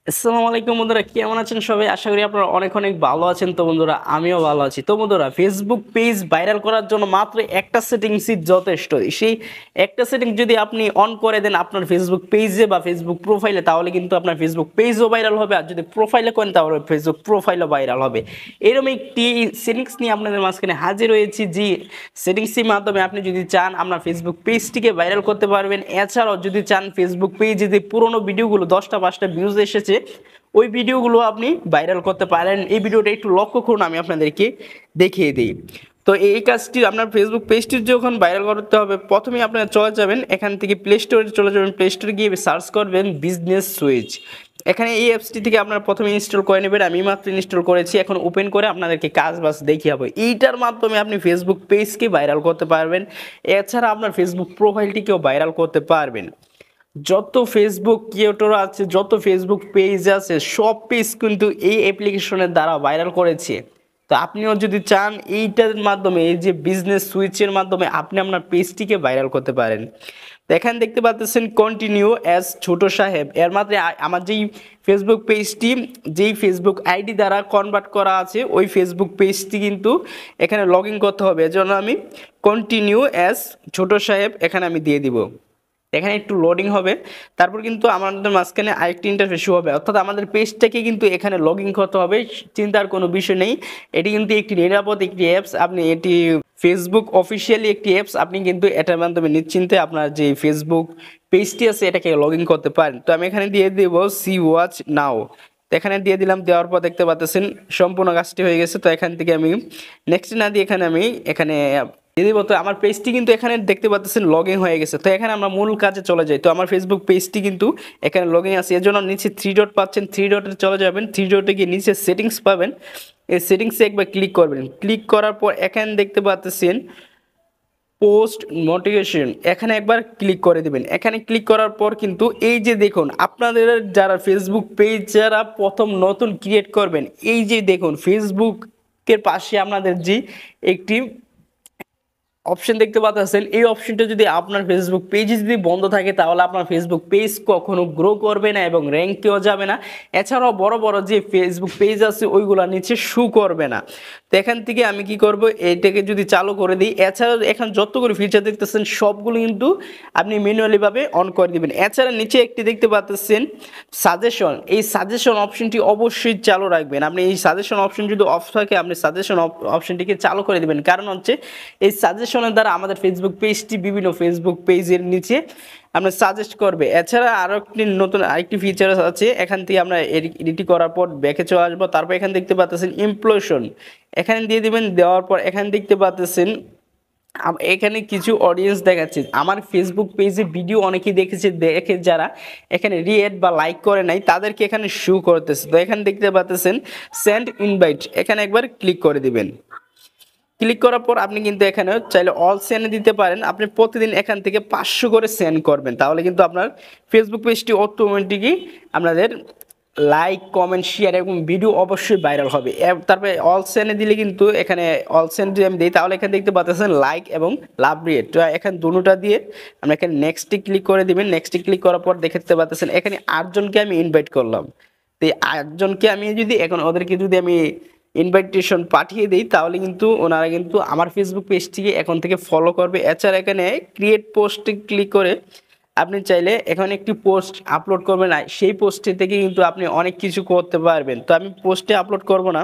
আসসালামু আলাইকুম বন্ধুরা, কেমন আছেন সবাই? আশা করি আপনারা অনেক অনেক ভালো আছেন। তো বন্ধুরা, আমিও ভালো আছি। তো বন্ধুরা, ফেসবুক পেজ ভাইরাল করার জন্য মাত্র একটা সেটিংসই যথেষ্ট। সেই একটা সেটিং যদি আপনি অন করে দেন আপনার ফেসবুক পেজে বা ফেসবুক প্রোফাইলে, তাহলে কিন্তু আপনার ফেসবুক পেজও ভাইরাল হবে। আর যদি প্রোফাইলে করেন তাহলে ফেসবুক প্রোফাইলও ভাইরাল হবে। এরকম একটি সেটিংস নিয়ে আপনাদের মাঝখানে হাজির হয়েছি। যে সেটিংসের মাধ্যমে আপনি যদি চান আপনার ফেসবুক পেজটিকে ভাইরাল করতে পারবেন। এছাড়াও যদি চান ফেসবুক পেজে যে পুরোনো ভিডিওগুলো 10টা 5টা ভিউজ এসেছে, ওই ভিডিওগুলো আপনি ভাইরাল করতে পারেন। এই ভিডিওটা একটু লক্ষ্য করুন, আমি আপনাদেরকে দেখিয়ে দিই। তো এই কাজটি আপনার ফেসবুক পেজটি যখন ভাইরাল করতে হবে, প্রথমেই আপনারা চলে যাবেন, এখান থেকে প্লে স্টোরে চলে যাবেন। প্লে স্টোরে গিয়ে সার্চ করবেন বিজনেস সুইচ। এখানে এই অ্যাপসটি থেকে আপনারা প্রথমে ইনস্টল করে নেবেন। আমি মাত্র ইনস্টল করেছি, এখন ওপেন করে আপনাদেরকে কাজ বাজ দেখিয়ে হবে। এইটার মাধ্যমে আপনি ফেসবুক পেজকে ভাইরাল করতে পারবেন। এছাড়া আপনার ফেসবুক প্রোফাইলটিকেও ভাইরাল করতে পারবেন। যত ফেসবুক ক্রিয়েটর আছে, যত ফেসবুক পেজ আছে, সব পেজ কিন্তু এই অ্যাপ্লিকেশনের দ্বারা ভাইরাল করেছে। তো আপনিও যদি চান এইটার মাধ্যমে, এই যে বিজনেস সুইচের মাধ্যমে আপনি আপনার পেজটিকে ভাইরাল করতে পারেন। তো এখানে দেখতে পাচ্ছেন কন্টিনিউ অ্যাজ ছোট সাহেব। এর মাত্র আমার যেই ফেসবুক পেজটি, যেই ফেসবুক আইডি দ্বারা কনভার্ট করা আছে, ওই ফেসবুক পেজটি কিন্তু এখানে লগ ইন করতে হবে। এজন্য আমি কন্টিনিউ অ্যাজ ছোট সাহেব এখানে আমি দিয়ে দিব। এখানে একটু লোডিং হবে, তারপর কিন্তু আমাদের মাঝখানে আরেকটি ইন্টারফেস শো হবে। অর্থাৎ আমাদের পেজটাকে কিন্তু এখানে লগ ইন করতে হবে। চিন্তার কোনো বিষয় নেই, এটি কিন্তু একটি নিরাপদ একটি অ্যাপস। আপনি এটি ফেসবুক অফিসিয়ালি একটি অ্যাপস। আপনি কিন্তু এটার মাধ্যমে নিশ্চিন্তে আপনার যে ফেসবুক পেজটি আছে এটাকে লগ ইন করতে পারেন। তো আমি এখানে দিয়ে দেবো সি ওয়াচ নাও। তো এখানে দিয়ে দিলাম, দেওয়ার পর দেখতে পাচ্ছেন সম্পূর্ণ কাজটি হয়ে গেছে। তো এখান থেকে আমি নেক্সট না দিয়ে এখানে দিয়ে দিব। তো আমার পেজটি কিন্তু এখানে দেখতে পাচ্ছেন লগ ইন হয়ে গেছে। তো এখানে আমরা মূল কাজে চলে যাই। তো আমার ফেসবুক পেজটি কিন্তু এখানে লগ ইন আছে। এর জন্য নিচে থ্রি ডট পাচ্ছেন, থ্রি ডটে চলে যাবেন। থ্রি ডটে গিয়ে নিচে সেটিংস পাবেন, এই সেটিংসে একবার ক্লিক করবেন। ক্লিক করার পর এখানে দেখতে পাচ্ছেন পোস্ট নোটিফিকেশন, এখানে একবার ক্লিক করে দিবেন। এখানে ক্লিক করার পর কিন্তু এই যে দেখুন, আপনাদের যারা ফেসবুক পেজ যারা প্রথম নতুন ক্রিয়েট করবেন, এই যে দেখুন ফেসবুকের পাশে আপনাদের যে একটি অপশন দেখতে পাচ্ছেন, এই অপশনটা যদি আপনার ফেসবুক পেজে যদি বন্ধ থাকে, তাহলে আপনার ফেসবুক পেজ কখনো গ্রো করবে না এবং র্যাঙ্কেও যাবে না। এছাড়াও বড় বড় যে ফেসবুক পেজ আছে ওইগুলা নিচে শু করবে না। তো এখান থেকে আমি কি করব, এইটাকে যদি চালু করে দিই। এছাড়াও এখন যতগুলো ফিচার দেখতেছেন সবগুলো কিন্তু আপনি ম্যানুয়ালি ভাবে অন করে দিবেন। এছাড়া নিচে একটি দেখতে পাচ্ছেন সাজেশন, এই সাজেশন অপশনটি অবশ্যই চালু রাখবেন। আপনি এই সাজেশন অপশন যদি অফ থাকে, আপনি সাজেশন অপশনটিকে চালু করে দিবেন। কারণ হচ্ছে এই সাজেশনের দ্বারা আমাদের ফেসবুক পেজটি বিভিন্ন ফেসবুক পেজের নিচে আমরা সাজেস্ট করবে। এছাড়া আরও একটি নতুন আরেকটি ফিচার আছে, এখান থেকে আমরা এডিটি করার পর ব্যাকে চলে আসবো। তারপর এখানে দেখতে পাচ্ছেন ইমপ্লোশন, এখানে দিয়ে দিবেন। দেওয়ার পর এখানে দেখতে পাচ্ছেন এখানে কিছু অডিয়েন্স দেখাচ্ছে। আমার ফেসবুক পেজে ভিডিও অনেকেই দেখে যারা এখানে রিয়েট বা লাইক করে নাই, তাদেরকে এখানে শো করতেছে। তো এখানে দেখতে পাচ্ছেন সেন্ড ইনভাইট, এখানে একবার ক্লিক করে দিবেন। ক্লিক করার পর আপনি কিন্তু এখানে চাইলে অল সেন্ড দিতে পারেন। আপনি প্রতিদিন এখান থেকে 500 করে সেন্ড করবেন, তাহলে কিন্তু আপনার ফেসবুক পেজটি অটোমেটিকই আপনাদের লাইক কমেন্ট শেয়ার এবং ভিডিও অবশ্যই ভাইরাল হবে। তারপরে অল সেন্ড দিলে কিন্তু এখানে অল সেন্ড যদি আমি দিই, তাহলে এখানে দেখতে পাচ্ছেন লাইক এবং লাভ রেট। তো এখানে দুটোটা দিয়ে আমরা এখানে নেক্সটে ক্লিক করে দিবেন। নেক্সটে ক্লিক করার পর দেখতে পাচ্ছেন এখানে 8 জনকে আমি ইনভাইট করলাম। তো এই 8 জনকে আমি যদি এখন ওদেরকে যদি আমি ইনভাইটেশন পাঠিয়ে দিই, তাহলে কিন্তু ওনারা কিন্তু আমার ফেসবুক পেজটিকে এখন থেকে ফলো করবে। এছাড়া এখানে ক্রিয়েট পোস্টে ক্লিক করে আপনি চাইলে এখানে একটি পোস্ট আপলোড করবেন, সেই পোস্টে থেকে কিন্তু আপনি অনেক কিছু করতে পারবেন। তো আমি পোস্টে আপলোড করব না।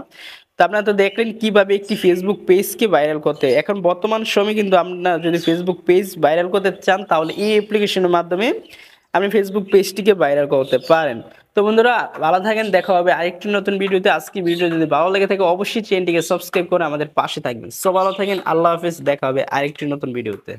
তো আপনারা তো দেখলেন কিভাবে একটি ফেসবুক পেজকে ভাইরাল করতে। এখন বর্তমান সময়ে কিন্তু আপনারা যদি ফেসবুক পেজ ভাইরাল করতে চান, তাহলে এই অ্যাপ্লিকেশনের মাধ্যমে আপনি ফেসবুক পেজটিকে ভাইরাল করতে পারেন। তো বন্ধুরা, ভালো থাকেন, দেখা হবে আরেকটি নতুন ভিডিওতে। আজকে ভিডিও যদি ভালো লেগে থাকে অবশ্যই চ্যানেলটিকে সাবস্ক্রাইব করে আমাদের পাশে থাকবেন। সো ভালো থাকেন, আল্লাহ হাফেজ, দেখা হবে আরেকটি নতুন ভিডিওতে।